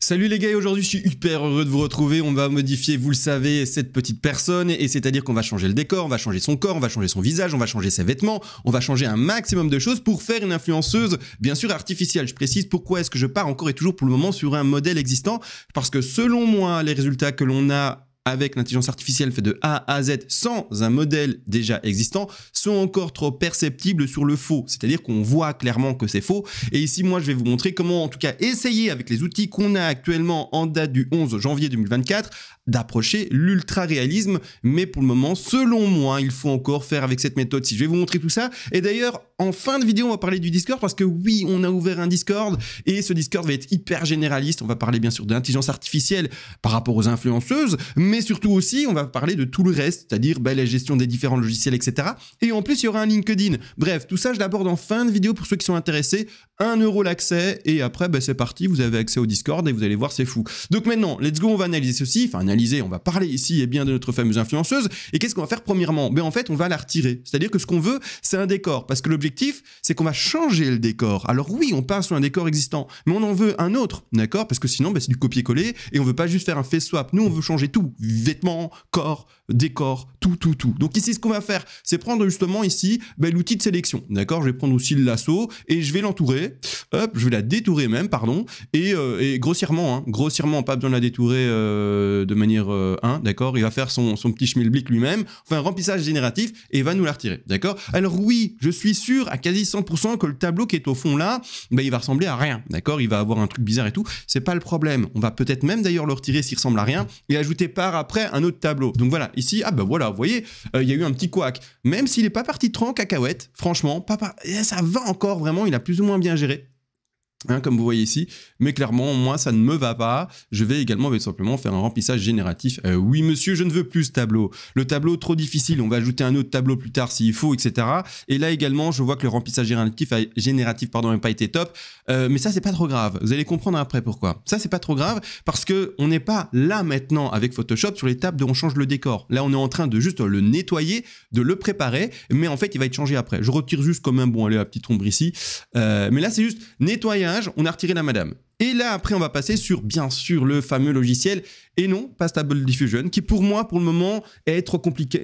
Salut les gars, et aujourd'hui je suis hyper heureux de vous retrouver. On va modifier, vous le savez, cette petite personne, et c'est-à-dire qu'on va changer le décor, on va changer son corps, on va changer son visage, on va changer ses vêtements, on va changer un maximum de choses pour faire une influenceuse, bien sûr artificielle. Je précise pourquoi est-ce que je pars encore et toujours pour le moment sur un modèle existant, parce que selon moi, les résultats que l'on a avec l'intelligence artificielle fait de A à Z sans un modèle déjà existant sont encore trop perceptibles sur le faux. C'est-à-dire qu'on voit clairement que c'est faux. Et ici, moi, je vais vous montrer comment, en tout cas, essayer avec les outils qu'on a actuellement en date du 11 janvier 2024 d'approcher l'ultra-réalisme. Mais pour le moment, selon moi, il faut encore faire avec cette méthode-ci. Je vais vous montrer tout ça. Et d'ailleurs, en fin de vidéo, on va parler du Discord parce que oui, on a ouvert un Discord et ce Discord va être hyper généraliste. On va parler bien sûr d'intelligence artificielle par rapport aux influenceuses, mais surtout aussi, on va parler de tout le reste, c'est-à-dire la gestion des différents logiciels, etc. Et en plus, il y aura un LinkedIn. Bref, tout ça, je l'aborde en fin de vidéo pour ceux qui sont intéressés. 1 € l'accès et après, c'est parti, vous avez accès au Discord et vous allez voir, c'est fou. Donc maintenant, let's go, on va analyser ceci. Enfin, analyser, on va parler ici et bien de notre fameuse influenceuse. Et qu'est-ce qu'on va faire premièrement? En fait, on va la retirer. C'est-à-dire que ce qu'on veut, c'est un décor. Parce que l'objectif, c'est qu'on va changer le décor. Alors oui, on part sur un décor existant, mais on en veut un autre, d'accord? Parce que sinon, c'est du copier-coller et on veut pas juste faire un face swap. Nous, on veut changer tout. Vêtements, corps, décor, tout. Donc ici, ce qu'on va faire, c'est prendre justement ici l'outil de sélection, d'accord? Je vais prendre aussi le lasso et je vais l'entourer. Hop, je vais la détourer même, pardon. Et grossièrement, grossièrement, pas besoin de la détourer de manière 1, d'accord? Il va faire son petit schmilblick lui-même, enfin un remplissage génératif et il va nous la retirer, d'accord? Alors oui, je suis sûr à quasi 100% que le tableau qui est au fond là, il va ressembler à rien, d'accord? Il va avoir un truc bizarre et tout, c'est pas le problème. On va peut-être même d'ailleurs le retirer s'il ressemble à rien et ajouter par après un autre tableau. Donc voilà, ici, voilà, vous voyez, il y a eu un petit couac. Même s'il n'est pas parti trop en cacahuète, franchement, ça va encore vraiment, il a plus ou moins bien géré. Comme vous voyez ici, mais clairement, moi, ça ne me va pas. Je vais également simplement faire un remplissage génératif. Oui, monsieur, je ne veux plus ce tableau. Le tableau, trop difficile. On va ajouter un autre tableau plus tard s'il faut, etc. Et là également, je vois que le remplissage génératif n'a pas été top. Mais ça, c'est pas trop grave. Vous allez comprendre après pourquoi. Ça, c'est pas trop grave parce que on n'est pas là maintenant avec Photoshop sur l'étape de on change le décor. Là, on est en train de juste le nettoyer, de le préparer, mais en fait, il va être changé après. Je retire juste quand même, bon, allez, la petite ombre ici. Mais là, c'est juste nettoyage. On a retiré la madame. Et là, après, on va passer sur, bien sûr, le fameux logiciel, et non, pas Stable Diffusion, qui pour moi, pour le moment, est trop compliqué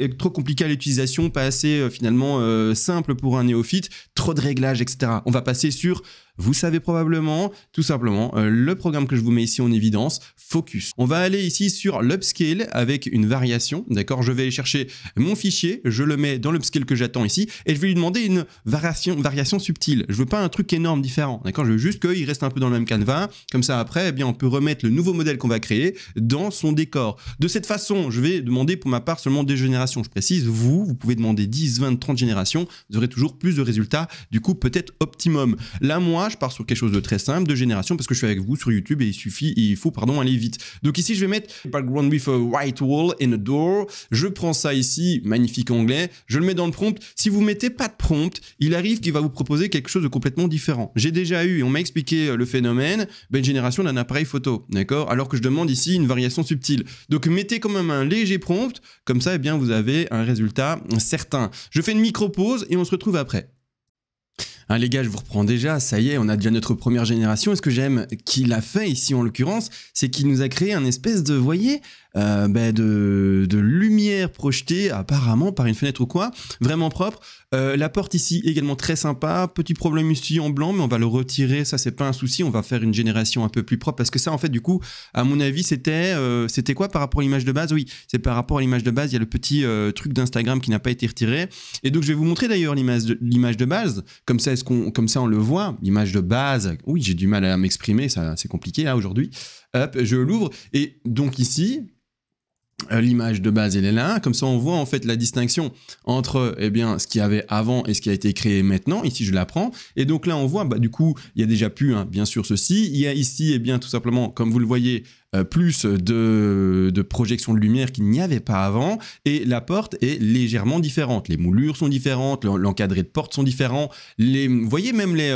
à l'utilisation, pas assez, finalement, simple pour un néophyte, trop de réglages, etc. On va passer sur, vous savez probablement, tout simplement, le programme que je vous mets ici en évidence, Focus. On va aller ici sur l'upscale avec une variation, d'accord? Je vais aller chercher mon fichier, je le mets dans l'upscale que j'attends ici, et je vais lui demander une variation subtile. Je veux pas un truc énorme différent, d'accord? Je veux juste qu'il reste un peu dans le même canevas. Comme ça, après, on peut remettre le nouveau modèle qu'on va créer dans son décor. De cette façon, je vais demander pour ma part seulement des générations. Je précise, vous pouvez demander 10, 20, 30 générations. Vous aurez toujours plus de résultats. Du coup, peut-être optimum. Là, moi, je pars sur quelque chose de très simple, de génération, parce que je suis avec vous sur YouTube et il faut aller vite. Donc ici, je vais mettre background with a white wall and a door. Je prends ça ici, magnifique anglais. Je le mets dans le prompt. Si vous mettez pas de prompt, il arrive qu'il va vous proposer quelque chose de complètement différent. J'ai déjà eu, et on m'a expliqué le phénomène, une génération d'un appareil photo, d'accord? Alors que je demande ici une variation subtile. Donc mettez quand même un léger prompt, comme ça, vous avez un résultat certain. Je fais une micro-pause et on se retrouve après. Les gars, je vous reprends déjà, ça y est, on a déjà notre première génération. Et ce que j'aime qu'il a fait ici en l'occurrence, c'est qu'il nous a créé un espèce de, vous voyez, de lumière projetée apparemment par une fenêtre ou quoi, vraiment propre. La porte ici également très sympa, petit problème ici en blanc, mais on va le retirer, ça c'est pas un souci, on va faire une génération un peu plus propre parce que ça en fait du coup, à mon avis, c'était quoi par rapport à l'image de base? Oui, c'est par rapport à l'image de base, il y a le petit truc d'Instagram qui n'a pas été retiré. Et donc je vais vous montrer d'ailleurs l'image de base, comme ça on le voit, l'image de base. Oui, j'ai du mal à m'exprimer, ça c'est compliqué là aujourd'hui. Hop, je l'ouvre et donc ici l'image de base elle est là, comme ça on voit en fait la distinction entre ce qu'il y avait avant et ce qui a été créé maintenant. Ici je la prends et donc là on voit du coup il y a déjà plus bien sûr ceci, il y a ici tout simplement comme vous le voyez plus de projection de lumière qu'il n'y avait pas avant et la porte est légèrement différente, les moulures sont différentes, l'encadré de porte sont différents, vous voyez même les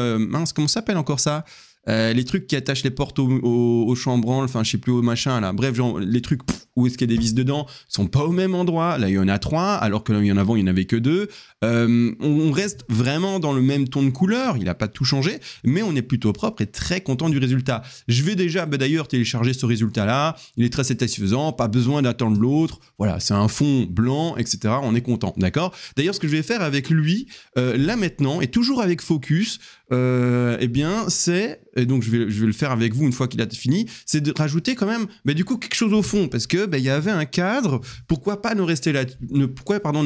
comment ça s'appelle encore ça? Les trucs qui attachent les portes au chambranle, enfin je sais plus au machin là, bref genre, les trucs où est-ce qu'il y a des vis dedans sont pas au même endroit. Là, il y en a 3, alors que il y en avant, il n'y en avait que 2. On reste vraiment dans le même ton de couleur. Il n'a pas tout changé, mais on est plutôt propre et très content du résultat. Je vais déjà, d'ailleurs, télécharger ce résultat-là. Il est très satisfaisant, pas besoin d'attendre l'autre. Voilà, c'est un fond blanc, etc. On est content, d'accord? D'ailleurs, ce que je vais faire avec lui, là maintenant, et toujours avec Focus, eh bien, c'est, et donc je vais le faire avec vous une fois qu'il a fini, c'est de rajouter quand même, du coup, quelque chose au fond, parce que il y avait un cadre. Pourquoi pas ne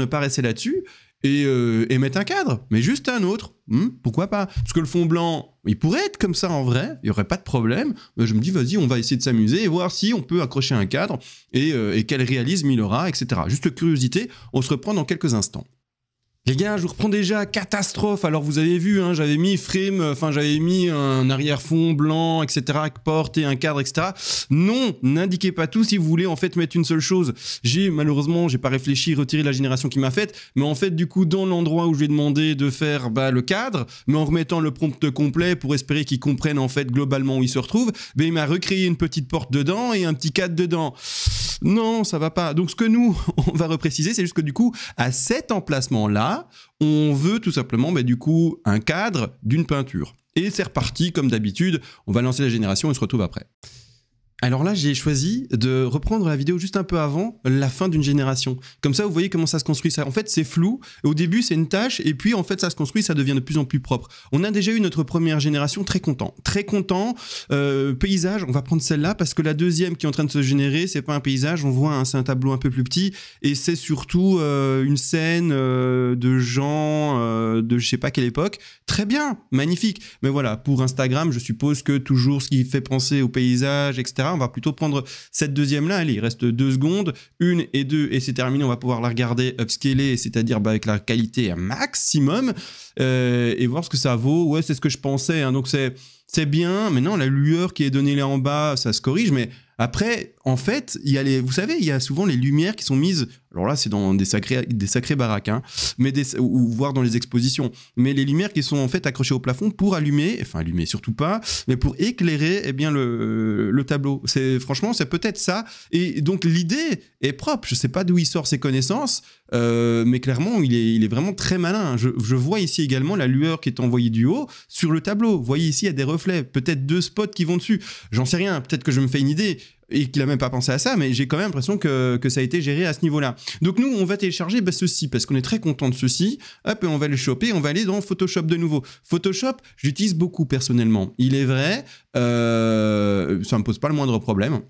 pas rester là-dessus et mettre un cadre, mais juste un autre. Pourquoi pas? Parce que le fond blanc, il pourrait être comme ça en vrai, il n'y aurait pas de problème. Je me dis, vas-y, on va essayer de s'amuser et voir si on peut accrocher un cadre et quel réalisme il aura, etc. Juste curiosité, on se reprend dans quelques instants. Les gars, je vous reprends déjà, catastrophe. Alors vous avez vu, hein, j'avais mis j'avais mis un arrière-fond blanc, etc., porte et un cadre, etc. Non, n'indiquez pas tout si vous voulez en fait mettre une seule chose. Malheureusement, j'ai pas réfléchi, retiré la génération qui m'a faite, mais en fait du coup dans l'endroit où je lui ai demandé de faire le cadre, mais en remettant le prompt complet pour espérer qu'il comprenne en fait globalement où il se retrouve, il m'a recréé une petite porte dedans et un petit cadre dedans. Non, ça va pas. Donc ce que nous, on va repréciser, c'est juste que du coup, à cet emplacement-là, on veut tout simplement du coup un cadre d'une peinture. Et c'est reparti comme d'habitude, on va lancer la génération et on se retrouve après. Alors là, j'ai choisi de reprendre la vidéo juste un peu avant la fin d'une génération. Comme ça, vous voyez comment ça se construit. En fait, c'est flou. Au début, c'est une tâche. Et puis, en fait, ça se construit, ça devient de plus en plus propre. On a déjà eu notre première génération, très content. Très content. Paysage, on va prendre celle-là parce que la deuxième qui est en train de se générer, c'est pas un paysage. On voit, c'est un tableau un peu plus petit. Et c'est surtout une scène de gens de je sais pas quelle époque. Très bien, magnifique. Mais voilà, pour Instagram, je suppose que toujours ce qui fait penser au paysage, etc. On va plutôt prendre cette deuxième là, allez, il reste 2 secondes, 1 et 2 et c'est terminé, on va pouvoir la regarder upscaler, c'est-à-dire avec la qualité maximum et voir ce que ça vaut. Ouais, c'est ce que je pensais, hein. Donc c'est bien. Maintenant la lueur qui est donnée là en bas, ça se corrige, mais après, en fait, vous savez, il y a souvent les lumières qui sont mises. Alors là, c'est dans des sacrés baraques, hein, ou voire dans les expositions. Mais les lumières qui sont en fait accrochées au plafond pour allumer surtout pas, mais pour éclairer, le tableau. Franchement, c'est peut-être ça. Et donc l'idée est propre. Je sais pas d'où il sort ses connaissances, mais clairement, il est vraiment très malin. Je vois ici également la lueur qui est envoyée du haut sur le tableau. Vous voyez ici, il y a des reflets, peut-être 2 spots qui vont dessus. J'en sais rien. Peut-être que je me fais une idée. Et qu'il a même pas pensé à ça, mais j'ai quand même l'impression que ça a été géré à ce niveau-là. Donc nous, on va télécharger ceci, parce qu'on est très content de ceci. Hop, et on va le choper, on va aller dans Photoshop de nouveau. Photoshop, j'utilise beaucoup personnellement. Il est vrai, ça me pose pas le moindre problème.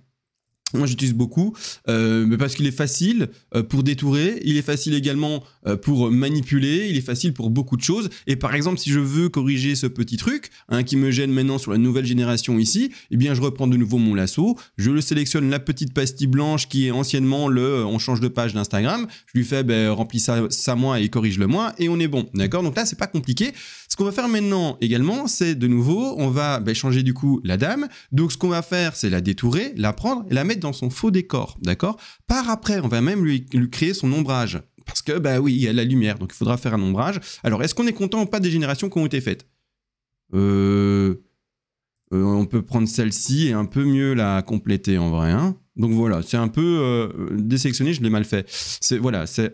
Moi, j'utilise beaucoup, mais parce qu'il est facile pour détourer, il est facile également pour manipuler, il est facile pour beaucoup de choses. Et par exemple, si je veux corriger ce petit truc qui me gêne maintenant sur la nouvelle génération ici, eh bien, je reprends de nouveau mon lasso, je le sélectionne la petite pastille blanche qui est anciennement on change de page d'Instagram, je lui fais remplis ça moi et corrige-le moi et on est bon, d'accord? Donc là, c'est pas compliqué. Ce qu'on va faire maintenant également, c'est de nouveau, on va changer du coup la dame. Donc ce qu'on va faire, c'est la détourer, la prendre et la mettre dans son faux décor, d'accord? Par après, on va même lui créer son ombrage. Parce que, oui, il y a la lumière, donc il faudra faire un ombrage. Alors, est-ce qu'on est content ou pas des générations qui ont été faites? On peut prendre celle-ci et un peu mieux la compléter en vrai, hein. Donc voilà, c'est un peu désélectionné, je l'ai mal fait. C'est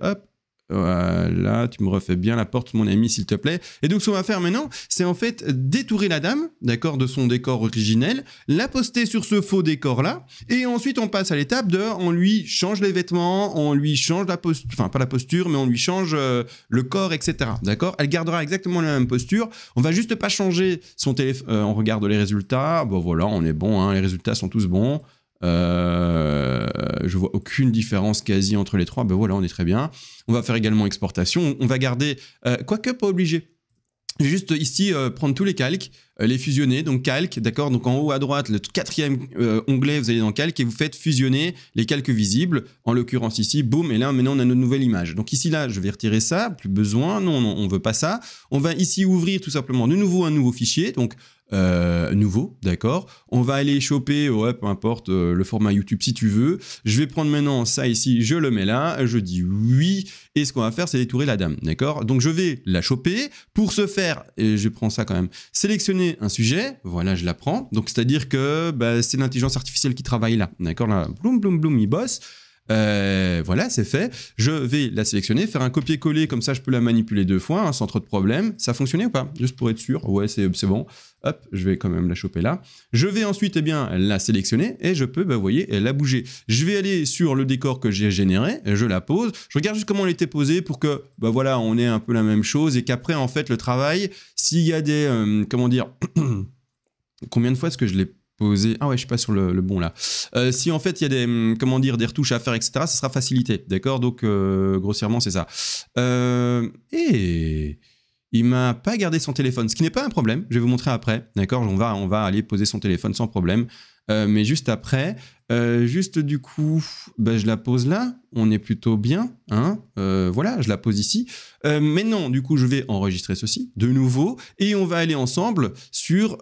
hop. Voilà, tu me refais bien la porte, mon ami, s'il te plaît. Et donc, ce qu'on va faire maintenant, c'est en fait détourer la dame, d'accord, de son décor originel, la poster sur ce faux décor-là, et ensuite, on passe à l'étape on lui change les vêtements, on lui change la posture, enfin, pas la posture, mais on lui change le corps, etc. D'accord? Elle gardera exactement la même posture. On va juste pas changer son téléphone. On regarde les résultats. Bon, voilà, on est bon, hein, les résultats sont tous bons. Je vois aucune différence quasi entre les trois. Voilà, on est très bien. On va faire également exportation. On va garder, quoique pas obligé. Je vais juste ici prendre tous les calques, les fusionner. Donc calque, d'accord. Donc en haut à droite, le 4e onglet, vous allez dans calque et vous faites fusionner les calques visibles. En l'occurrence ici, boum. Et là, maintenant, on a notre nouvelle image. Donc ici, là, je vais retirer ça. Plus besoin. Non, on veut pas ça. On va ici ouvrir tout simplement de nouveau un nouveau fichier. Donc nouveau, d'accord. On va aller choper, ouais, peu importe, le format YouTube si tu veux. Je vais prendre maintenant ça ici, je le mets là, je dis oui, et ce qu'on va faire, c'est détourer la dame, d'accord. Donc je vais la choper. Pour ce faire, et je prends ça quand même, sélectionner un sujet, voilà, je la prends. Donc c'est-à-dire que c'est l'intelligence artificielle qui travaille là, d'accord. Là, bloum, bloum, bloum, il bosse. Voilà, c'est fait. Je vais la sélectionner, faire un copier-coller, comme ça je peux la manipuler 2 fois, hein, sans trop de problème. Ça a fonctionné ou pas? Juste pour être sûr. Ouais, c'est bon. Hop, je vais quand même la choper là. Je vais ensuite la sélectionner et je peux, vous voyez, la bouger. Je vais aller sur le décor que j'ai généré, je la pose. Je regarde juste comment elle était posée pour que, voilà, on ait un peu la même chose et qu'après, en fait, le travail, s'il y a des, comment dire, combien de fois est-ce que je l'ai posé? Ah ouais, je suis pas sur le bon là. Si en fait il y a des, comment dire, des retouches à faire, etc., ça sera facilité, d'accord. Donc grossièrement c'est ça. Et il m'a pas gardé son téléphone, ce qui n'est pas un problème. Je vais vous montrer après, d'accord. On va aller poser son téléphone sans problème. Mais juste après, juste du coup, je la pose là, on est plutôt bien, hein, voilà, je la pose ici. Maintenant, du coup, je vais enregistrer ceci de nouveau et on va aller ensemble sur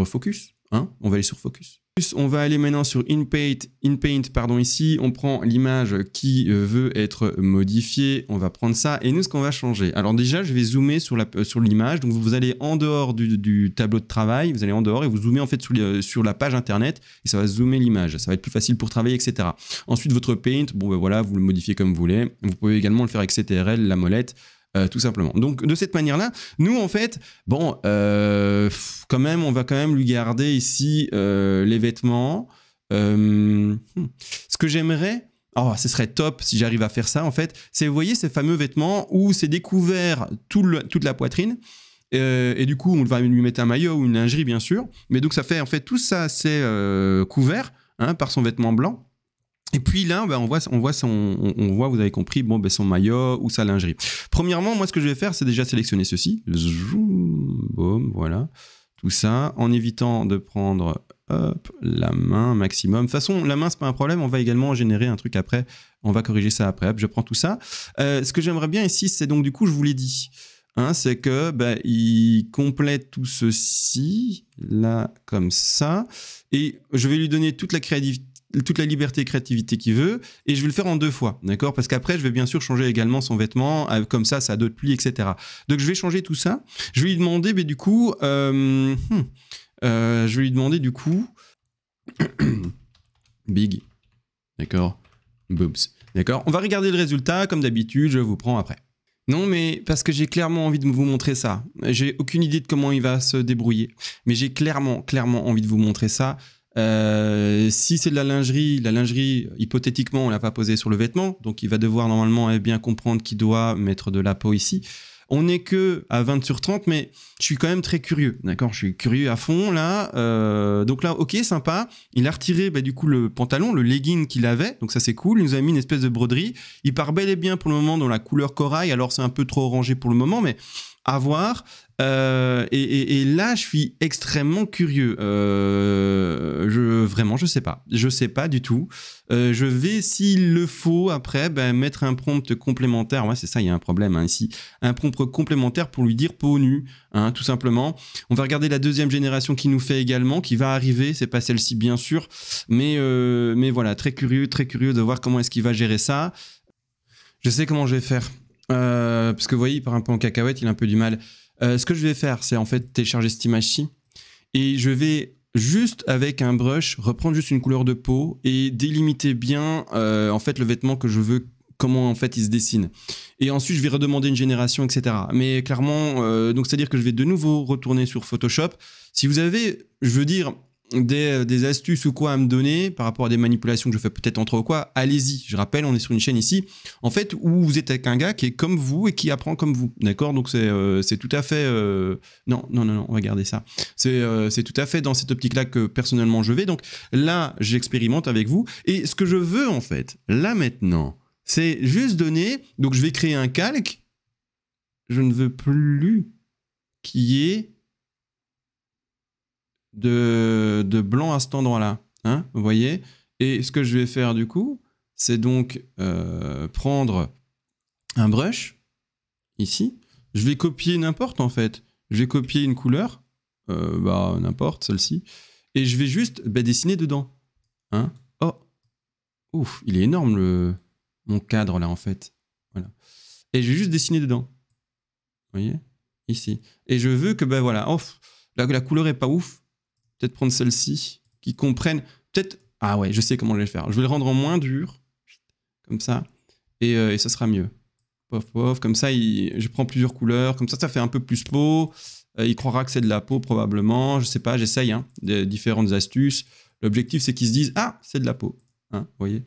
Focus, hein, on va aller sur Focus. On va aller maintenant sur InPaint, pardon, ici, on prend l'image qui veut être modifiée, on va prendre ça, et nous, ce qu'on va changer. Alors déjà, je vais zoomer sur l'image, donc vous allez en dehors du tableau de travail, vous allez en dehors et vous zoomez en fait sur la page internet, et ça va zoomer l'image, ça va être plus facile pour travailler, etc. Ensuite, votre Paint, voilà, vous le modifiez comme vous voulez, vous pouvez également le faire avec CTRL, la molette, tout simplement. Donc de cette manière-là, nous en fait, bon, quand même, on va quand même lui garder ici les vêtements. Ce que j'aimerais, ce serait top si j'arrive à faire ça en fait, c'est, vous voyez ces fameux vêtements où c'est découvert toute la poitrine. Et du coup, on va lui mettre un maillot ou une lingerie bien sûr. Mais donc ça fait en fait tout ça, c'est couvert, hein, par son vêtement blanc. Et puis là, on voit, vous avez compris, son maillot ou sa lingerie. Premièrement, moi, ce que je vais faire, c'est déjà sélectionner ceci. Zoom, boum, voilà. Tout ça, en évitant de prendre, la main maximum. De toute façon, la main, c'est pas un problème. On va également générer un truc après. On va corriger ça après. Hop, je prends tout ça. Ce que j'aimerais bien ici, c'est donc, du coup, je vous l'ai dit, hein, c'est que, il complète tout ceci, là, comme ça. Et je vais lui donner toute la liberté et créativité qu'il veut, et je vais le faire en 2 fois, d'accord? Parce qu'après, je vais bien sûr changer également son vêtement, comme ça a d'autres plis, etc. Donc, je vais changer tout ça. Je vais lui demander, du coup, big, d'accord, boobs, d'accord? On va regarder le résultat, comme d'habitude, je vous prends après. Non, mais parce que j'ai clairement envie de vous montrer ça. J'ai aucune idée de comment il va se débrouiller, mais j'ai clairement envie de vous montrer ça. Si c'est de la lingerie, hypothétiquement, on l'a pas posé sur le vêtement, donc il va devoir normalement bien comprendre qu'il doit mettre de la peau ici. On n'est que à 20 sur 30, mais je suis quand même très curieux, d'accord? Je suis curieux à fond, là. Donc là, ok, sympa. Il a retiré, du coup, le pantalon, le legging qu'il avait, donc ça, c'est cool. Il nous a mis une espèce de broderie. Il part bel et bien, pour le moment, dans la couleur corail. Alors, c'est un peu trop orangé pour le moment, mais à voir. Et là, je suis extrêmement curieux. Vraiment, je sais pas. Je sais pas du tout. Je vais, s'il le faut, après, mettre un prompt complémentaire. Ouais, c'est ça, il y a un problème, hein, ici. Un prompt complémentaire pour lui dire peau nue, hein, tout simplement. On va regarder la deuxième génération qui nous fait également, qui va arriver. C'est pas celle-ci, bien sûr. Mais voilà, très curieux de voir comment est-ce qu'il va gérer ça. Je sais comment je vais faire. Parce que vous voyez, il part un peu en cacahuète, il a un peu du mal. Ce que je vais faire, c'est en fait télécharger cette image-ci et je vais juste avec un brush reprendre juste une couleur de peau et délimiter bien en fait le vêtement que je veux, comment en fait il se dessine. Et ensuite, je vais redemander une génération, etc. Mais clairement, donc c'est-à-dire que je vais de nouveau retourner sur Photoshop. Si vous avez, je veux dire, des astuces ou quoi à me donner par rapport à des manipulations que je fais peut-être en trop ou quoi, allez-y. Je rappelle, on est sur une chaîne ici, en fait, où vous êtes avec un gars qui est comme vous et qui apprend comme vous, d'accord? Donc c'est tout à fait... Non, on va garder ça. C'est tout à fait dans cette optique-là que personnellement je vais. Donc là, j'expérimente avec vous. Et ce que je veux, en fait, là maintenant, c'est juste donner... Donc je vais créer un calque. Je ne veux plus qu'il y ait de blanc à cet endroit-là, hein, vous voyez? Et ce que je vais faire du coup, c'est donc prendre un brush, ici, je vais copier n'importe en fait. je vais copier une couleur, n'importe, celle-ci, et je vais juste dessiner dedans. Hein? Oh, ouf, il est énorme mon cadre là en fait. Voilà. Et je vais juste dessiner dedans. Vous voyez? Ici. Et je veux que, voilà, la couleur est pas ouf. Peut-être prendre celle-ci, qui comprenne, peut-être, ah ouais, je sais comment je vais le faire. Je vais le rendre en moins dur, comme ça, et ça sera mieux. Pof, pof, comme ça, je prends plusieurs couleurs, comme ça fait un peu plus peau. Il croira que c'est de la peau, probablement. Je sais pas, j'essaye, des différentes astuces. L'objectif, c'est qu'ils se disent, ah, c'est de la peau. Hein, vous voyez?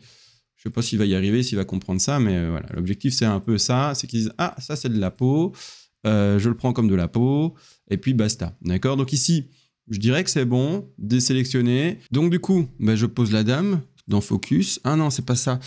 Je sais pas s'il va y arriver, s'il va comprendre ça, mais voilà. L'objectif, c'est un peu ça, c'est qu'ils disent, ah, ça, c'est de la peau. Je le prends comme de la peau, et puis basta. D'accord? Donc ici, je dirais que c'est bon, désélectionner. Donc du coup, je pose la dame dans Focus. Ah non, c'est pas ça.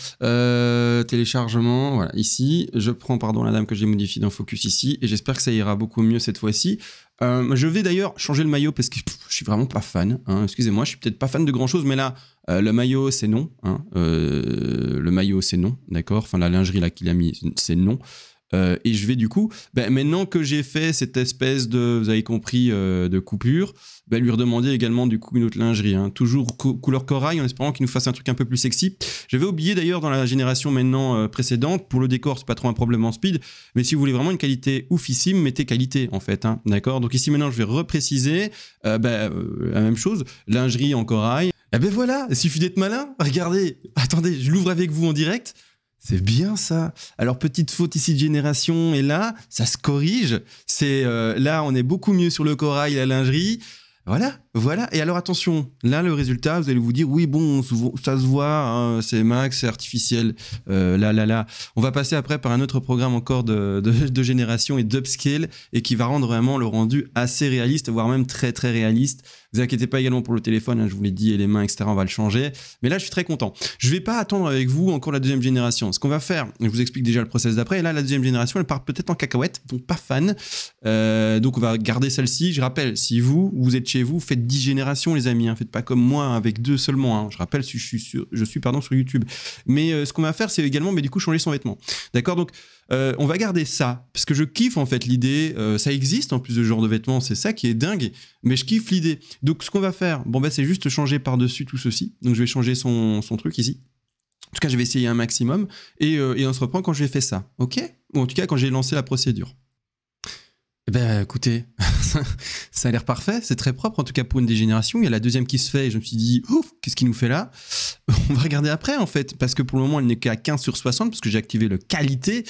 Téléchargement, voilà, ici. Je prends, la dame que j'ai modifiée dans Focus ici, et j'espère que ça ira beaucoup mieux cette fois-ci. Je vais d'ailleurs changer le maillot parce que je suis vraiment pas fan. Hein, excusez-moi, je suis peut-être pas fan de grand-chose, mais là, le maillot, c'est non. Hein, le maillot, c'est non, d'accord? Enfin, la lingerie là qu'il a mis, c'est non. Et je vais du coup, maintenant que j'ai fait cette espèce de, vous avez compris, de coupure, lui redemander également du coup une autre lingerie, hein, toujours couleur corail, en espérant qu'il nous fasse un truc un peu plus sexy. J'avais oublié d'ailleurs dans la génération maintenant précédente, pour le décor c'est pas trop un problème en speed, mais si vous voulez vraiment une qualité oufissime, mettez qualité en fait, hein, d'accord? Donc ici maintenant je vais repréciser, la même chose, lingerie en corail. Et voilà, il suffit d'être malin, regardez, attendez, je l'ouvre avec vous en direct. C'est bien ça. Alors, petite faute ici de génération, et là, ça se corrige. Là, on est beaucoup mieux sur le corail et la lingerie. Voilà, voilà. Et alors, attention, là, le résultat, vous allez vous dire, oui, bon, ça se voit, hein, c'est max, c'est artificiel. Là. On va passer après par un autre programme encore de génération et d'upscale, et qui va rendre vraiment le rendu assez réaliste, voire même très, très réaliste. Ne vous inquiétez pas également pour le téléphone, hein, je vous l'ai dit, et les mains, etc., on va le changer. Mais là, je suis très content. Je ne vais pas attendre avec vous encore la deuxième génération. Ce qu'on va faire, je vous explique déjà le process d'après, et là, la deuxième génération, elle part peut-être en cacahuète, donc pas fan. Donc, on va garder celle-ci. Je rappelle, si vous êtes chez vous, faites 10 générations, les amis. Hein. Faites pas comme moi, avec 2 seulement. Hein. Je rappelle, je suis sur YouTube. Mais ce qu'on va faire, c'est également, du coup, changer son vêtement. D'accord? Donc, on va garder ça, parce que je kiffe en fait l'idée, ça existe en plus de ce genre de vêtements, c'est ça qui est dingue, mais je kiffe l'idée. Donc ce qu'on va faire, c'est juste changer par-dessus tout ceci, donc je vais changer son truc ici. En tout cas, je vais essayer un maximum, et on se reprend quand j'ai fait ça, ok? Ou en tout cas, quand j'ai lancé la procédure. Écoutez, ça a l'air parfait, c'est très propre, en tout cas pour une dégénération. Il y a la deuxième qui se fait et je me suis dit, ouf, qu'est-ce qu'il nous fait là? On va regarder après en fait, parce que pour le moment, elle n'est qu'à 15/60, parce que j'ai activé le qualité.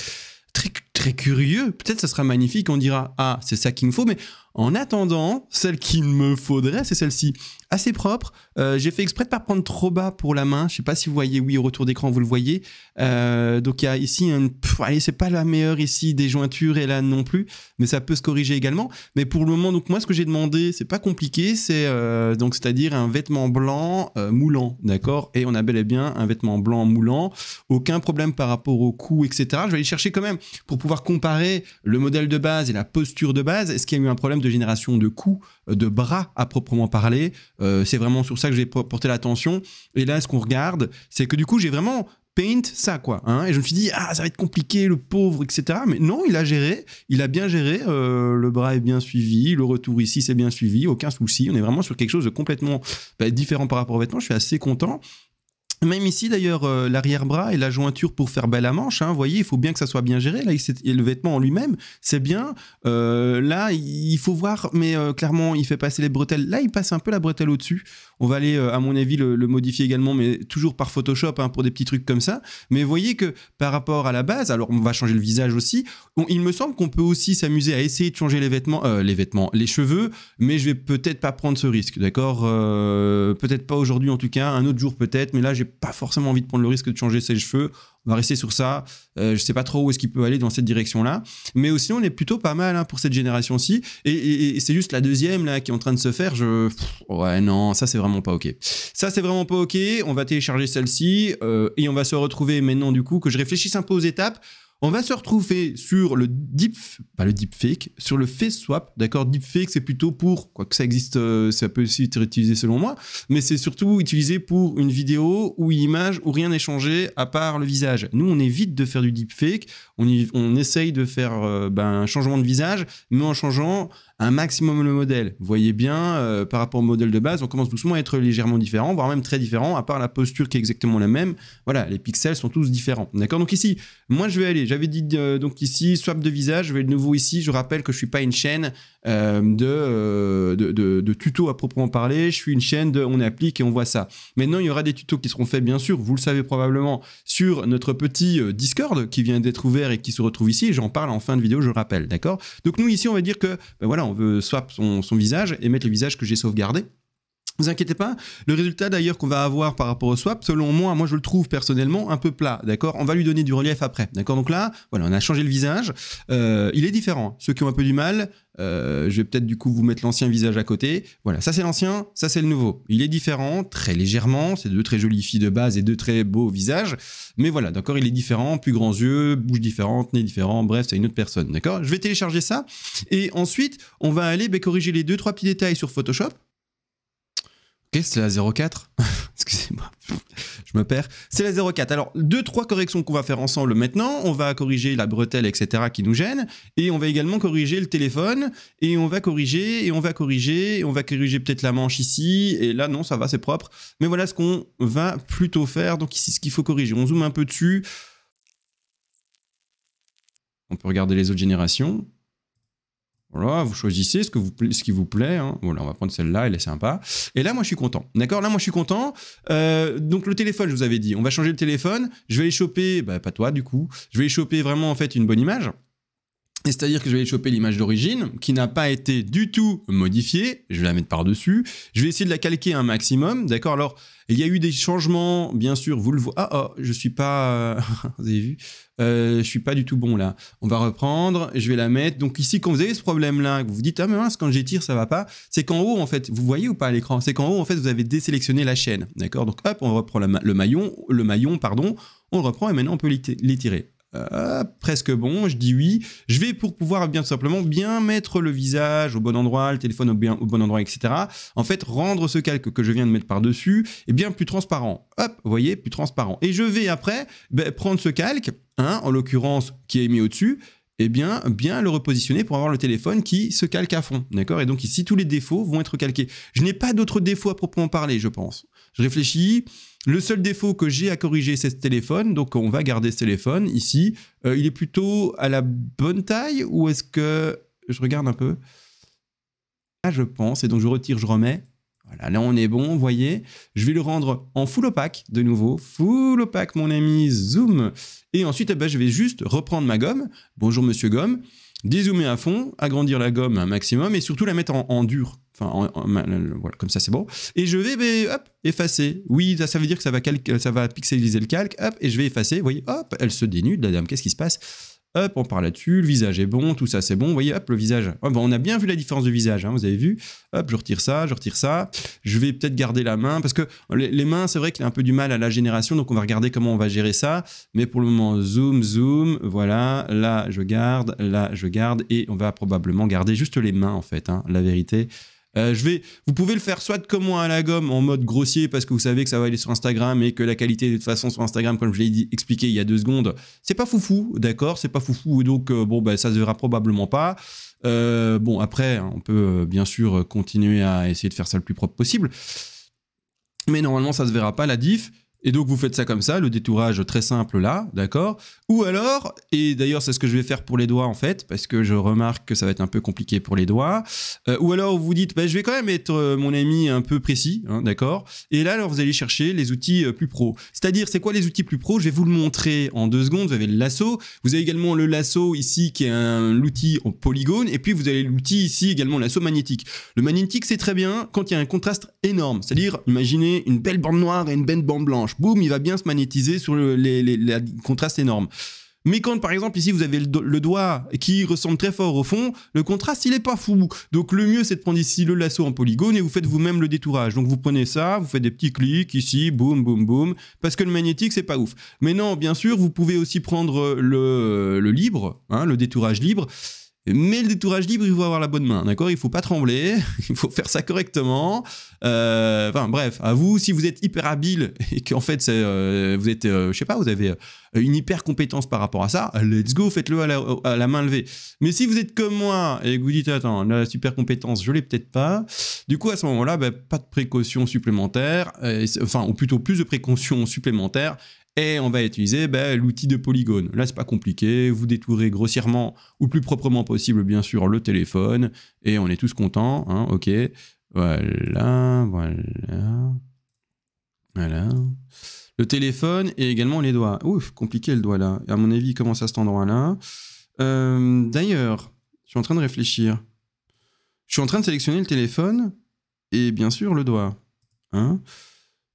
Très, très curieux, peut-être ça sera magnifique, on dira, ah, c'est ça qu'il me faut, mais en attendant, celle qu'il me faudrait, c'est celle-ci. Assez propre, j'ai fait exprès de ne pas prendre trop bas pour la main, je ne sais pas si vous voyez, oui, au retour d'écran, vous le voyez. Donc il y a ici, allez, c'est pas la meilleure ici des jointures et là non plus, mais ça peut se corriger également. Mais pour le moment, donc moi, ce que j'ai demandé, c'est pas compliqué, c'est-à-dire un vêtement blanc moulant, d'accord? Et on a bel et bien un vêtement blanc moulant, aucun problème par rapport au cou, etc. Je vais aller chercher quand même pour pouvoir comparer le modèle de base et la posture de base. Est-ce qu'il y a eu un problème de génération de cou, de bras à proprement parler? C'est vraiment sur ça que je vais porter l'attention. Et là, ce qu'on regarde, c'est que du coup, j'ai vraiment paint ça, quoi. Hein, et je me suis dit, ah, ça va être compliqué, le pauvre, etc. Mais non, il a bien géré. Le bras est bien suivi, le retour ici, c'est bien suivi, aucun souci. On est vraiment sur quelque chose de complètement différent par rapport aux vêtements. Je suis assez content. Même ici, d'ailleurs, l'arrière-bras et la jointure pour faire la manche, hein, vous voyez, il faut bien que ça soit bien géré. Là, et le vêtement en lui-même, c'est bien. Là, il faut voir, mais clairement, il fait passer les bretelles. Là, il passe un peu la bretelle au-dessus. On va aller, à mon avis, le modifier également, mais toujours par Photoshop, hein, pour des petits trucs comme ça. Mais vous voyez que par rapport à la base, alors on va changer le visage aussi. Il me semble qu'on peut aussi s'amuser à essayer de changer les cheveux, mais je vais peut-être pas prendre ce risque, d'accord? Peut-être pas aujourd'hui en tout cas, un autre jour peut-être, mais là, j'ai pas forcément envie de prendre le risque de changer ses cheveux. On va rester sur ça. Je sais pas trop où est-ce qu'il peut aller dans cette direction-là. Mais aussi, on est plutôt pas mal, hein, pour cette génération-ci. Et c'est juste la deuxième là qui est en train de se faire. Ouais, non, ça, c'est vraiment pas OK. Ça, c'est vraiment pas OK. On va télécharger celle-ci. Et on va se retrouver maintenant, du coup, que je réfléchisse un peu aux étapes. On va se retrouver sur le deepfake, sur le face swap, d'accord? Deepfake, c'est plutôt pour, quoi que ça existe, ça peut aussi être utilisé selon moi, mais c'est surtout utilisé pour une vidéo ou une image où rien n'est changé à part le visage. Nous, on évite de faire du deepfake, on essaye de faire un changement de visage, mais en changeant un maximum le modèle. Vous voyez bien, par rapport au modèle de base, on commence doucement à être légèrement différent, voire même très différent, à part la posture qui est exactement la même. Voilà, les pixels sont tous différents. D'accord? Donc ici, moi je vais aller, j'avais dit donc ici, swap de visage, je vais de nouveau ici, je rappelle que je suis pas une chaîne de tutos à proprement parler, je suis une chaîne de on applique et on voit ça. Maintenant, il y aura des tutos qui seront faits, bien sûr, vous le savez probablement, sur notre petit Discord qui vient d'être ouvert et qui se retrouve ici, et j'en parle en fin de vidéo, je le rappelle, d'accord? Donc nous, ici, on va dire que, ben voilà, on veut swap son visage et mettre le visage que j'ai sauvegardé. Vous inquiétez pas, le résultat d'ailleurs qu'on va avoir par rapport au swap, selon moi je le trouve personnellement un peu plat, d'accord? On va lui donner du relief après, d'accord? Donc là, voilà, on a changé le visage, il est différent. Ceux qui ont un peu du mal, je vais peut-être du coup vous mettre l'ancien visage à côté. Voilà, ça c'est l'ancien, ça c'est le nouveau. Il est différent, très légèrement, c'est deux très jolies filles de base et deux très beaux visages, mais voilà, d'accord, il est différent, plus grands yeux, bouche différente, nez différent, bref, c'est une autre personne, d'accord? Je vais télécharger ça, et ensuite, on va aller corriger les 2-3 petits détails sur Photoshop. Ok, c'est la 04. Excusez-moi, je me perds. C'est la 04. Alors, 2-3 corrections qu'on va faire ensemble maintenant. On va corriger la bretelle, etc. qui nous gêne. Et on va également corriger le téléphone. Et on va corriger, et on va corriger, et on va corriger peut-être la manche ici. Et là, non, ça va, c'est propre. Mais voilà ce qu'on va plutôt faire. Donc ici, ce qu'il faut corriger. On zoome un peu dessus. On peut regarder les autres générations. Voilà, vous choisissez ce qui vous plaît. Hein. Voilà, on va prendre celle-là, elle est sympa. Et là, moi, je suis content. D'accord? Là, moi, je suis content. Donc, le téléphone, je vous avais dit, on va changer le téléphone. Je vais aller choper, bah, pas toi, du coup. Je vais aller choper vraiment, en fait, une bonne image. Et c'est-à-dire que je vais aller choper l'image d'origine, qui n'a pas été du tout modifiée. Je vais la mettre par-dessus. Je vais essayer de la calquer un maximum. D'accord? Alors, il y a eu des changements, bien sûr, vous le voyez. Ah, je suis pas... vous avez vu? Je suis pas du tout bon, là. On va reprendre, je vais la mettre. Donc ici, quand vous avez ce problème-là, que vous vous dites, ah mais mince, quand j'étire, ça va pas, c'est qu'en haut, en fait, vous voyez ou pas à l'écran? C'est qu'en haut, en fait, vous avez désélectionné la chaîne. D'accord? Donc hop, on reprend le maillon, pardon, on le reprend et maintenant, on peut l'étirer. Presque bon, je dis oui. Je vais pour pouvoir bien simplement bien mettre le visage au bon endroit, le téléphone au bon endroit, etc. En fait, rendre ce calque que je viens de mettre par-dessus bien plus transparent. Hop, vous voyez, plus transparent. Et je vais après prendre ce calque, hein, en l'occurrence qui est mis au-dessus, et bien le repositionner pour avoir le téléphone qui se calque à fond. D'accord? Et donc ici, tous les défauts vont être calqués. Je n'ai pas d'autres défauts à proprement parler, je pense. Je réfléchis. Le seul défaut que j'ai à corriger, c'est ce téléphone. Donc, on va garder ce téléphone ici. Il est plutôt à la bonne taille ou est-ce que... Je regarde un peu. Là, je pense. Et donc, je retire, je remets. Voilà, là, on est bon, vous voyez. Je vais le rendre en full opaque, de nouveau. Full opaque, mon ami. Zoom. Et ensuite, je vais juste reprendre ma gomme. Bonjour, monsieur gomme. Dézoomer à fond, agrandir la gomme un maximum et surtout la mettre en dur. Enfin, voilà, comme ça, c'est bon. Et je vais, hop, effacer. Oui, ça veut dire que ça va pixeliser le calque. Hop, et je vais effacer. Vous voyez, hop, elle se dénude, la dame. Qu'est-ce qui se passe? Hop, on part là-dessus. Le visage est bon, tout ça, c'est bon. Vous voyez, hop, le visage. Oh, bon, on a bien vu la différence de visage, hein, vous avez vu. Hop, je retire ça, je retire ça. Je vais peut-être garder la main parce que les mains, c'est vrai qu'il y a un peu du mal à la génération. Donc, on va regarder comment on va gérer ça. Mais pour le moment, zoom. Voilà, là, je garde. Et on va probablement garder juste les mains, en fait, hein, la vérité. Vous pouvez le faire soit comme moi à la gomme en mode grossier parce que vous savez que ça va aller sur Instagram et que la qualité de toute façon sur Instagram, comme je l'ai expliqué il y a 2 secondes, c'est pas foufou, d'accord, c'est pas foufou et donc ça se verra probablement pas. Après, on peut bien sûr continuer à essayer de faire ça le plus propre possible, mais normalement ça se verra pas la diff. Et donc, vous faites ça comme ça, le détourage très simple là, d'accord? Ou alors, et d'ailleurs, c'est ce que je vais faire pour les doigts en fait, parce que je remarque que ça va être un peu compliqué pour les doigts. Ou alors, vous vous dites, je vais quand même être, mon ami, un peu précis, hein, d'accord? Et là, alors, vous allez chercher les outils plus pro. C'est-à-dire, c'est quoi les outils plus pro? Je vais vous le montrer en 2 secondes. Vous avez le lasso. Vous avez également le lasso ici, qui est l'outil en polygone. Et puis, vous avez l'outil ici, également le lasso magnétique. Le magnétique, c'est très bien quand il y a un contraste énorme. C'est-à-dire, imaginez une belle bande noire et une belle bande blanche. Boum, il va bien se magnétiser sur les contrastes énormes. Mais quand, par exemple, ici, vous avez le doigt qui ressemble très fort au fond, le contraste, il est pas fou. Donc, le mieux, c'est de prendre ici le lasso en polygone et vous faites vous-même le détourage. Donc, vous prenez ça, vous faites des petits clics ici, boum, boum, boum, parce que le magnétique, c'est pas ouf. Mais non, bien sûr, vous pouvez aussi prendre le libre, hein, le détourage libre. Mais le détourage libre, il faut avoir la bonne main, d'accord? Il faut pas trembler, il faut faire ça correctement. Enfin bref, à vous, si vous êtes hyper habile et qu'en fait vous êtes, je sais pas, vous avez une hyper compétence par rapport à ça, let's go, faites-le à la main levée. Mais si vous êtes comme moi et que vous dites attends, la super compétence, je l'ai peut-être pas, du coup à ce moment-là, pas de précautions supplémentaires, ou plutôt plus de précautions supplémentaires. Et on va utiliser l'outil de polygone. Là, c'est pas compliqué. Vous détourez grossièrement ou le plus proprement possible, bien sûr, le téléphone. Et on est tous contents. Hein, ok. Voilà. Le téléphone et également les doigts. Ouf, compliqué le doigt là. À mon avis, il commence à cet endroit-là. D'ailleurs, je suis en train de réfléchir. Je suis en train de sélectionner le téléphone et bien sûr le doigt. Hein.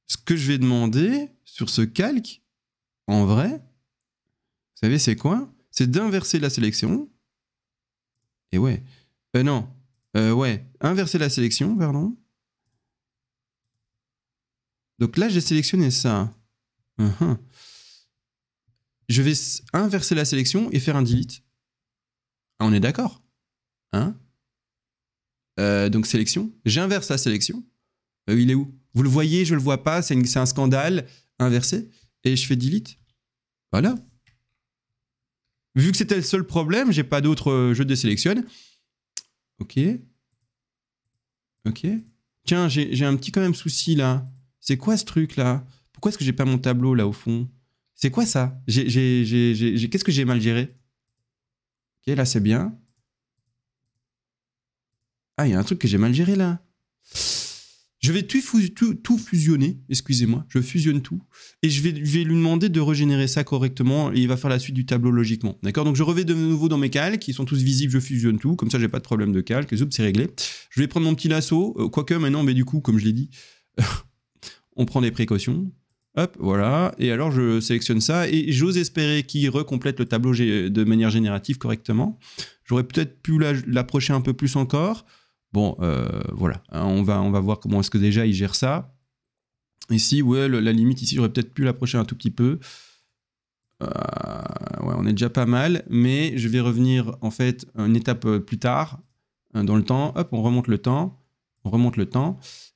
Ce que je vais demander sur ce calque, en vrai, vous savez c'est quoi? C'est d'inverser la sélection. Et ouais. Inverser la sélection, pardon. Donc là, j'ai sélectionné ça. Je vais inverser la sélection et faire un delete. Ah, on est d'accord? Hein? Donc sélection. J'inverse la sélection. Il est où? Vous le voyez, je le vois pas. C'est un scandale. Inversé. Et je fais delete. Voilà. Vu que c'était le seul problème, j'ai pas d'autres, je désélectionne. Ok. Ok. Tiens, j'ai un petit quand même souci là. C'est quoi ce truc là? Pourquoi est-ce que j'ai pas mon tableau là au fond? C'est quoi ça? Qu'est-ce que j'ai mal géré? Ok, là c'est bien. Ah, il y a un truc que j'ai mal géré là. Je vais tout fusionner, excusez-moi, je fusionne tout, et je vais lui demander de régénérer ça correctement, et il va faire la suite du tableau logiquement. D'accord? Donc je reviens de nouveau dans mes calques, ils sont tous visibles, je fusionne tout, comme ça j'ai pas de problème de calque, zoup, c'est réglé. Je vais prendre mon petit lasso, quoique maintenant, mais du coup, comme je l'ai dit, on prend des précautions. Hop, voilà, et alors je sélectionne ça, et j'ose espérer qu'il recomplète le tableau de manière générative correctement. J'aurais peut-être pu l'approcher un peu plus encore. Bon, voilà, on va voir comment est-ce que déjà il gère ça. Ici, ouais, la limite ici, j'aurais peut-être pu l'approcher un tout petit peu. Ouais, on est déjà pas mal, mais je vais revenir en fait une étape plus tard dans le temps. Hop, on remonte le temps.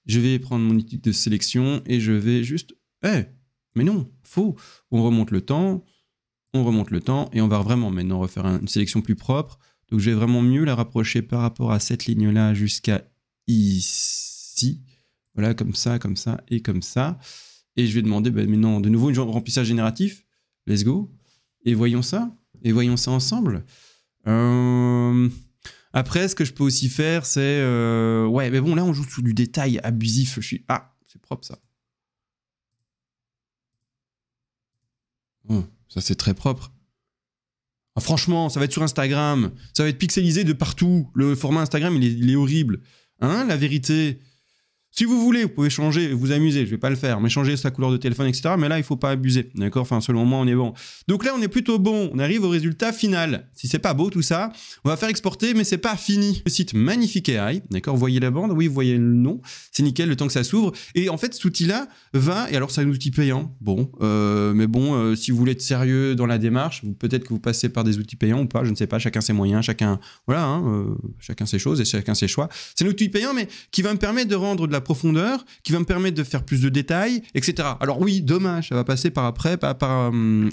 Je vais prendre mon outil de sélection et je vais juste... mais non, faux. On remonte le temps et on va vraiment maintenant refaire une sélection plus propre. Donc je vais vraiment mieux la rapprocher par rapport à cette ligne-là jusqu'à ici. Voilà, comme ça et comme ça. Et je vais demander maintenant de nouveau un remplissage génératif. Let's go. Et voyons ça ensemble. Après, ce que je peux aussi faire, c'est... Ouais, mais bon, là, on joue sur du détail abusif. Ah, c'est propre, ça. Ça, c'est très propre. Ah, franchement, ça va être sur Instagram, ça va être pixelisé de partout. Le format Instagram, il est horrible. Hein, la vérité. Si vous voulez, vous pouvez changer, vous amuser, je vais pas le faire, mais changer sa couleur de téléphone, etc. Mais là, il faut pas abuser, d'accord? Enfin, selon moi, on est bon. Donc là, on est plutôt bon, on arrive au résultat final. Si c'est pas beau tout ça, on va faire exporter, mais c'est pas fini. Le site Magnifique AI, d'accord? Vous voyez la bande? Oui, vous voyez le nom. C'est nickel le temps que ça s'ouvre. Et en fait, cet outil-là va, et alors c'est un outil payant, bon, mais bon, si vous voulez être sérieux dans la démarche, peut-être que vous passez par des outils payants ou pas, je ne sais pas, chacun ses moyens, chacun, voilà, hein, chacun ses choses et chacun ses choix. C'est un outil payant, mais qui va me permettre de rendre de la profondeur, qui va me permettre de faire plus de détails, etc. Alors oui, dommage, ça va passer par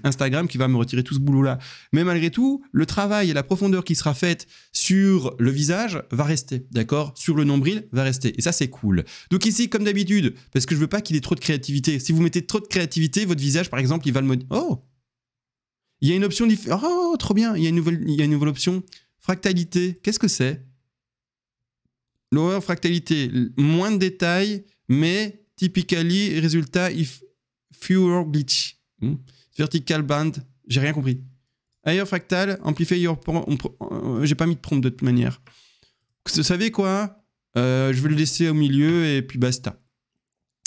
Instagram qui va me retirer tout ce boulot-là. Mais malgré tout, le travail et la profondeur qui sera faite sur le visage va rester, d'accord? Sur le nombril va rester. Et ça, c'est cool. Donc ici, comme d'habitude, parce que je veux pas qu'il ait trop de créativité. Si vous mettez trop de créativité, votre visage, par exemple, il va le modifier. Oh! Il y a une option différente. Oh, trop bien! Il y a une nouvelle option. Fractalité. Qu'est-ce que c'est? Lower fractalité, moins de détails, mais typically, résultat, if fewer glitch. Vertical band, j'ai rien compris. Higher fractal, amplify your... j'ai pas mis de prompt de toute manière. Vous savez quoi? Je vais le laisser au milieu et puis basta.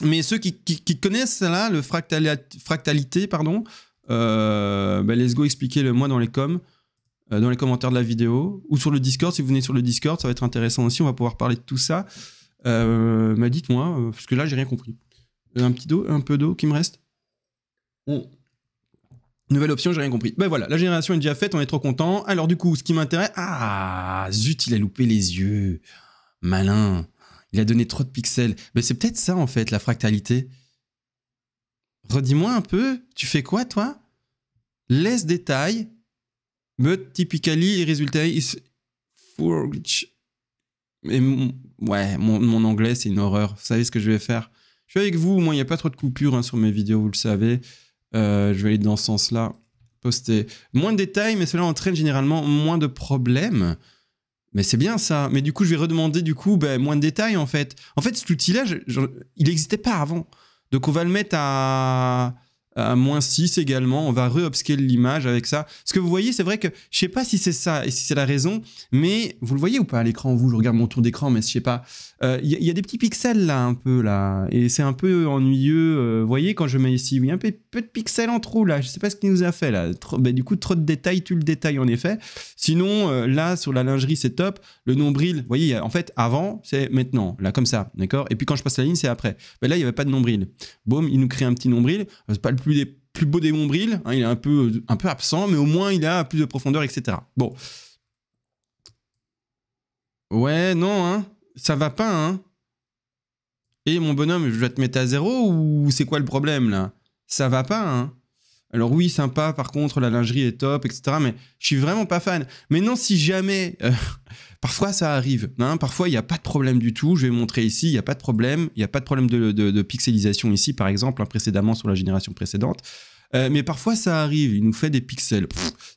Mais ceux qui connaissent là, le fractalité, pardon, let's go, expliquez-le moi dans les commentaires de la vidéo ou sur le Discord. Si vous venez sur le Discord, ça va être intéressant aussi, on va pouvoir parler de tout ça. Dites-moi, parce que là j'ai rien compris. Un peu d'eau qui me reste. Nouvelle option, j'ai rien compris. Ben voilà, la génération est déjà faite, on est trop content. Alors du coup, ce qui m'intéresse... Ah, zut, il a loupé les yeux. Malin. Il a donné trop de pixels. Ben c'est peut-être ça, en fait, la fractalité. Redis-moi un peu, tu fais quoi, toi? Less détail, but typically, résultat is for which... Mais ouais, mon anglais, c'est une horreur. Vous savez ce que je vais faire? Je suis avec vous, moi, il n'y a pas trop de coupures hein, sur mes vidéos, vous le savez. Je vais aller dans ce sens-là. Poster. Moins de détails, mais cela entraîne généralement moins de problèmes. Mais c'est bien ça. Mais du coup, je vais redemander du coup moins de détails en fait. En fait, cet outil-là, il n'existait pas avant. Donc, on va le mettre à -6 également. On va re-upscale l'image avec ça. Ce que vous voyez, c'est vrai que je sais pas si c'est ça et si c'est la raison, mais vous le voyez ou pas à l'écran, vous? Je regarde mon tour d'écran, mais je sais pas. Il y a des petits pixels là, un peu là, et c'est un peu ennuyeux. Vous voyez, quand je mets ici, il y a un peu de pixels en trop là. Je sais pas ce qu'il nous a fait là. Du coup, trop de détails, tu le détail en effet. Sinon, là, sur la lingerie, c'est top. Le nombril, vous voyez, en fait, avant, c'est maintenant, là, comme ça, d'accord? Et puis quand je passe la ligne, c'est après. Là, il n'y avait pas de nombril. Boum, il nous crée un petit nombril. C'est pas le plus beau des nombrils, hein, il est un peu absent, mais au moins il a plus de profondeur, etc. Bon. Ouais, non, hein, ça va pas, hein. Et mon bonhomme, je vais te mettre à 0 ou c'est quoi le problème, là? Ça va pas, hein. Alors oui, sympa, par contre, la lingerie est top, etc. Mais je suis vraiment pas fan. Mais non, si jamais... parfois, ça arrive. Hein, parfois, il n'y a pas de problème du tout. Je vais montrer ici, il n'y a pas de problème. Il n'y a pas de problème de pixelisation ici, par exemple, hein, précédemment sur la génération précédente. Mais parfois, ça arrive. Il nous fait des pixels.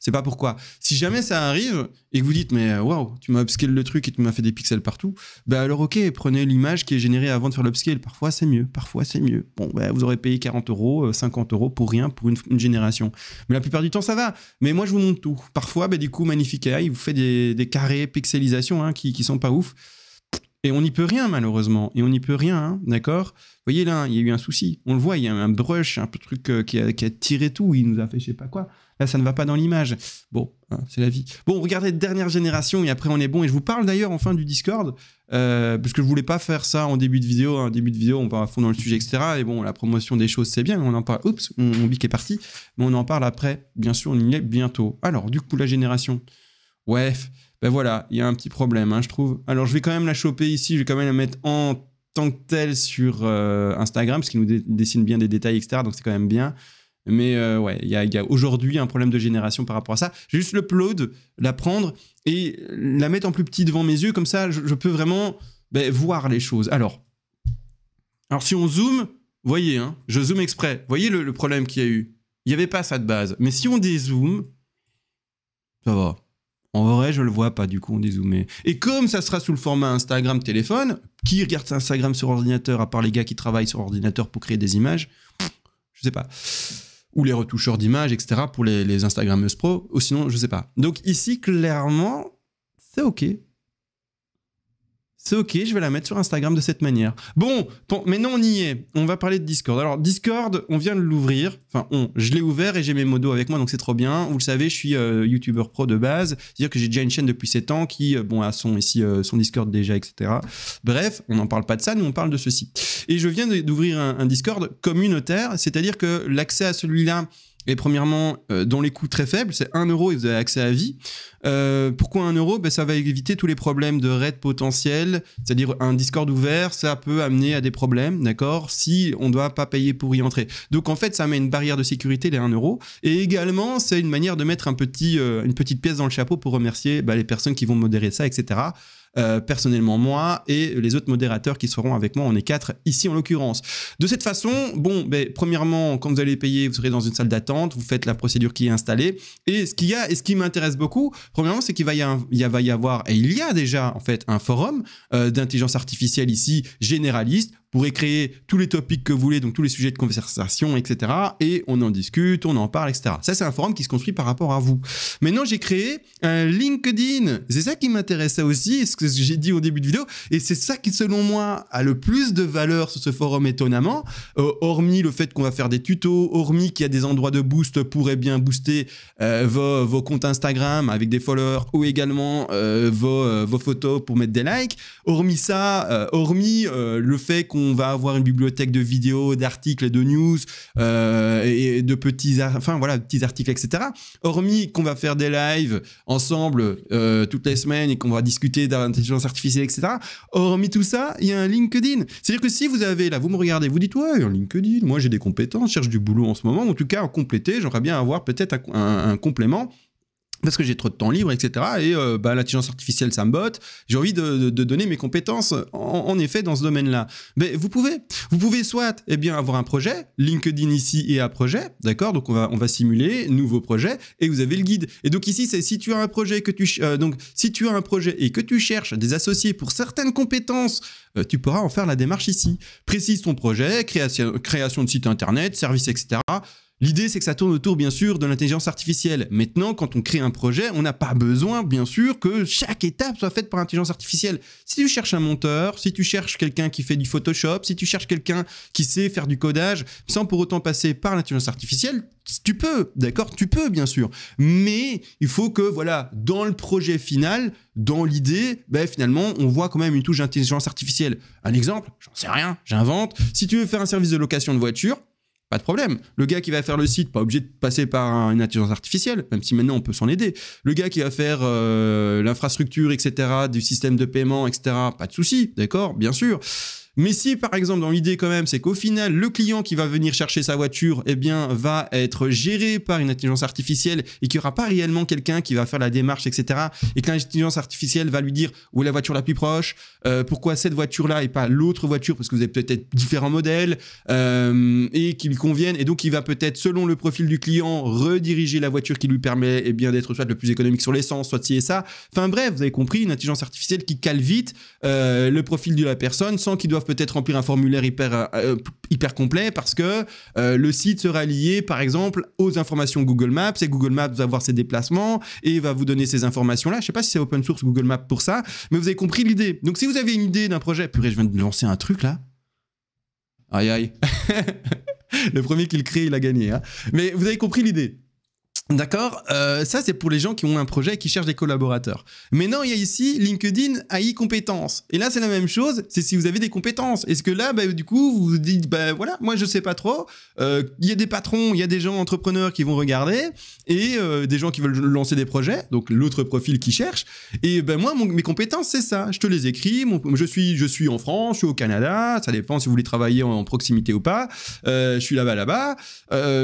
C'est pas pourquoi. Si jamais ça arrive et que vous dites, mais waouh, tu m'as upscale le truc et tu m'as fait des pixels partout, alors ok, prenez l'image qui est générée avant de faire l'upscale. Parfois, c'est mieux. Parfois, c'est mieux. Bon, vous aurez payé 40 €, 50 € pour rien, pour une génération. Mais la plupart du temps, ça va. Mais moi, je vous montre tout. Parfois, du coup, Magnifica, il vous fait des carrés pixelisation hein, qui sont pas ouf. Et on n'y peut rien, malheureusement. Et on n'y peut rien, hein, d'accord? Vous voyez là, il y a eu un souci. On le voit, il y a un brush, un peu truc qui a tiré tout. Il nous a fait je sais pas quoi. Là, ça ne va pas dans l'image. Bon, hein, c'est la vie. Bon, regardez dernière génération et après on est bon. Et je vous parle d'ailleurs enfin du Discord, parce que je voulais pas faire ça en début de vidéo. En début de vidéo, on va à fond dans le sujet, etc. Et bon, la promotion des choses, c'est bien. On en parle. Oups, mon bic est parti. Mais on en parle après. Bien sûr, on y est bientôt. Alors, du coup, la génération. Ouais. Voilà, il y a un petit problème, hein, je trouve. Alors, je vais quand même la choper ici, je vais quand même la mettre en tant que telle sur Instagram, parce qu'il nous dessine bien des détails, etc. Donc, c'est quand même bien. Mais ouais, il y a aujourd'hui un problème de génération par rapport à ça. Je vais juste l'upload, la prendre et la mettre en plus petit devant mes yeux. Comme ça, je peux vraiment voir les choses. Alors, si on zoome, vous voyez, hein, je zoome exprès. Vous voyez le problème qu'il y a eu? Il n'y avait pas ça de base. Mais si on dézoome, ça va. En vrai, je le vois pas, du coup, on dézoomé. Et comme ça sera sous le format Instagram téléphone, qui regarde Instagram sur ordinateur, à part les gars qui travaillent sur ordinateur pour créer des images? Je sais pas. Ou les retoucheurs d'images, etc. pour les Instagrammeuses pro, ou sinon, je sais pas. Donc ici, clairement, c'est OK. C'est OK, je vais la mettre sur Instagram de cette manière. Bon, maintenant on y est. On va parler de Discord. Alors, Discord, on vient de l'ouvrir. Enfin, je l'ai ouvert et j'ai mes modos avec moi, donc c'est trop bien. Vous le savez, je suis YouTuber pro de base. C'est-à-dire que j'ai déjà une chaîne depuis 7 ans qui, a son Discord déjà, etc. Bref, on n'en parle pas de ça, nous on parle de ceci. Et je viens d'ouvrir un Discord communautaire, c'est-à-dire que l'accès à celui-là est premièrement dont les coûts très faibles, c'est 1 € et vous avez accès à vie. Pourquoi 1 €? Ça va éviter tous les problèmes de raid potentiels, c'est-à-dire un Discord ouvert, ça peut amener à des problèmes, d'accord, si on ne doit pas payer pour y entrer. Donc en fait, ça met une barrière de sécurité, les 1 €, et également, c'est une manière de mettre une petite pièce dans le chapeau pour remercier les personnes qui vont modérer ça, etc. Personnellement moi et les autres modérateurs qui seront avec moi, on est 4 ici en l'occurrence. De cette façon, premièrement, quand vous allez payer, vous serez dans une salle d'attente, vous faites la procédure qui est installée, et ce qui m'intéresse beaucoup, premièrement, c'est qu'il va y avoir, et il y a déjà en fait un forum d'intelligence artificielle ici, généraliste. Vous pourrez créer tous les topics que vous voulez, donc tous les sujets de conversation, etc. Et on en discute, on en parle, etc. Ça, c'est un forum qui se construit par rapport à vous. Maintenant, j'ai créé un LinkedIn. C'est ça qui m'intéressait aussi, ce que j'ai dit au début de vidéo. Et c'est ça qui, selon moi, a le plus de valeur sur ce forum, étonnamment. Hormis le fait qu'on va faire des tutos, hormis qu'il y a des endroits de boost pour bien booster vos comptes Instagram avec des followers ou également vos photos pour mettre des likes. Hormis ça, hormis le fait qu'on qu'on va avoir une bibliothèque de vidéos, d'articles et de news et de petits articles, etc. Hormis qu'on va faire des lives ensemble toutes les semaines et qu'on va discuter d'intelligence artificielle, etc. Hormis tout ça, il y a un LinkedIn. C'est-à-dire que si vous avez, là, vous me regardez, vous dites, ouais, un LinkedIn, moi j'ai des compétences, je cherche du boulot en ce moment, en tout cas, en compléter, j'aimerais bien avoir peut-être un complément. Parce que j'ai trop de temps libre, etc. Et l'intelligence artificielle, ça me botte. J'ai envie de donner mes compétences, en effet, dans ce domaine-là. Mais vous pouvez soit avoir un projet, LinkedIn ici et un projet, d'accord. Donc on va simuler nouveau projet et vous avez le guide. Et donc ici, c'est si tu as un projet si tu as un projet et que tu cherches des associés pour certaines compétences, tu pourras en faire la démarche ici. Précise ton projet, création de site internet, service, etc. L'idée, c'est que ça tourne autour, bien sûr, de l'intelligence artificielle. Maintenant, quand on crée un projet, on n'a pas besoin, bien sûr, que chaque étape soit faite par l'intelligence artificielle. Si tu cherches un monteur, si tu cherches quelqu'un qui fait du Photoshop, si tu cherches quelqu'un qui sait faire du codage, sans pour autant passer par l'intelligence artificielle, tu peux, d'accord? Tu peux, bien sûr. Mais il faut que, voilà, dans le projet final, dans l'idée, finalement, on voit quand même une touche d'intelligence artificielle. Un exemple, j'en sais rien, j'invente. Si tu veux faire un service de location de voiture, pas de problème. Le gars qui va faire le site, pas obligé de passer par une intelligence artificielle, même si maintenant on peut s'en aider. Le gars qui va faire l'infrastructure, etc., du système de paiement, etc., pas de souci, d'accord, bien sûr. Mais si, par exemple, dans l'idée quand même, c'est qu'au final, le client qui va venir chercher sa voiture, va être géré par une intelligence artificielle et qu'il n'y aura pas réellement quelqu'un qui va faire la démarche, etc. Et que l'intelligence artificielle va lui dire où est la voiture la plus proche, pourquoi cette voiture-là et pas l'autre voiture, parce que vous avez peut-être différents modèles et qui lui conviennent. Et donc, il va peut-être, selon le profil du client, rediriger la voiture qui lui permet d'être soit le plus économique sur l'essence, soit ci et ça. Enfin bref, vous avez compris, une intelligence artificielle qui cale vite le profil de la personne sans qu'ils doivent peut-être remplir un formulaire hyper complet parce que le site sera lié par exemple aux informations Google Maps et Google Maps va avoir ses déplacements et va vous donner ces informations là. Je sais pas si c'est open source Google Maps pour ça, mais vous avez compris l'idée. Donc si vous avez une idée d'un projet, purée, je viens de lancer un truc là. Aïe aïe. Le premier qui le crée, il a gagné. Hein. Mais vous avez compris l'idée. D'accord, ça c'est pour les gens qui ont un projet et qui cherchent des collaborateurs. Maintenant, il y a ici LinkedIn AI compétences. Et là, c'est la même chose, c'est si vous avez des compétences. Est-ce que là, du coup, vous vous dites, voilà, moi je sais pas trop. Il y a des patrons, il y a des gens entrepreneurs qui vont regarder et des gens qui veulent lancer des projets, donc l'autre profil qui cherche. Et moi, mes compétences, c'est ça. Je te les écris. Je suis en France, je suis au Canada. Ça dépend si vous voulez travailler en proximité ou pas. Je suis là-bas.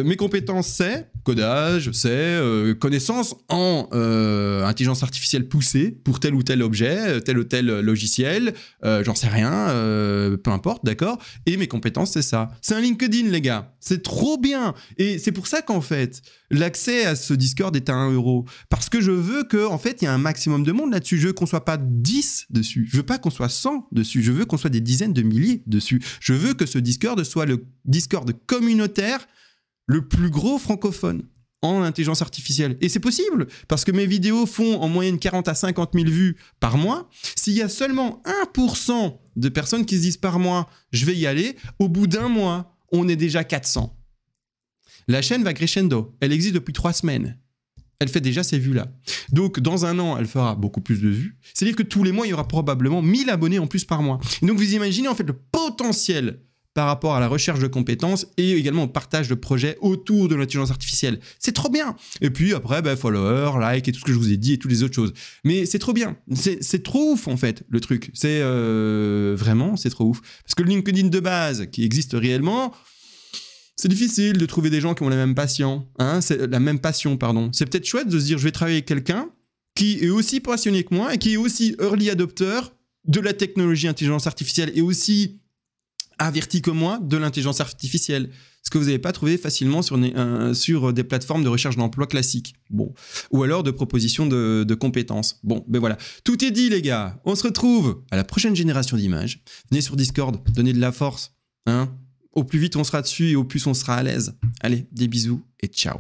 Mes compétences, c'est codage, c'est connaissance en intelligence artificielle poussée pour tel ou tel objet, tel ou tel logiciel, j'en sais rien, peu importe, d'accord. Et mes compétences, c'est ça. C'est un LinkedIn, les gars. C'est trop bien. Et c'est pour ça qu'en fait, l'accès à ce Discord est à 1 €. Parce que je veux qu'en fait, il y a un maximum de monde là-dessus. Je veux qu'on soit pas 10 dessus. Je veux pas qu'on soit 100 dessus. Je veux qu'on soit des dizaines de milliers dessus. Je veux que ce Discord soit le Discord communautaire le plus gros francophone en intelligence artificielle. Et c'est possible, parce que mes vidéos font en moyenne 40 à 50 000 vues par mois. S'il y a seulement 1% de personnes qui se disent par mois, je vais y aller, au bout d'un mois, on est déjà 400. La chaîne va crescendo. Elle existe depuis 3 semaines. Elle fait déjà ces vues-là. Donc, dans 1 an, elle fera beaucoup plus de vues. C'est-à-dire que tous les mois, il y aura probablement 1000 abonnés en plus par mois. Et donc, vous imaginez en fait le potentiel par rapport à la recherche de compétences et également au partage de projets autour de l'intelligence artificielle. C'est trop bien. Et puis après, followers, like et tout ce que je vous ai dit et toutes les autres choses. Mais c'est trop bien. C'est trop ouf en fait, le truc. C'est vraiment, c'est trop ouf. Parce que le LinkedIn de base, qui existe réellement, c'est difficile de trouver des gens qui ont la même passion. C'est la même passion, pardon. C'est peut-être chouette de se dire, je vais travailler avec quelqu'un qui est aussi passionné que moi et qui est aussi early adopter de la technologie intelligence artificielle et aussi averti que moi de l'intelligence artificielle, ce que vous n'avez pas trouvé facilement sur des plateformes de recherche d'emploi classiques. Bon, ou alors de propositions de compétences. Bon, voilà. Tout est dit, les gars. On se retrouve à la prochaine génération d'images. Venez sur Discord, donnez de la force. Au plus vite on sera dessus et au plus on sera à l'aise. Allez, des bisous et ciao.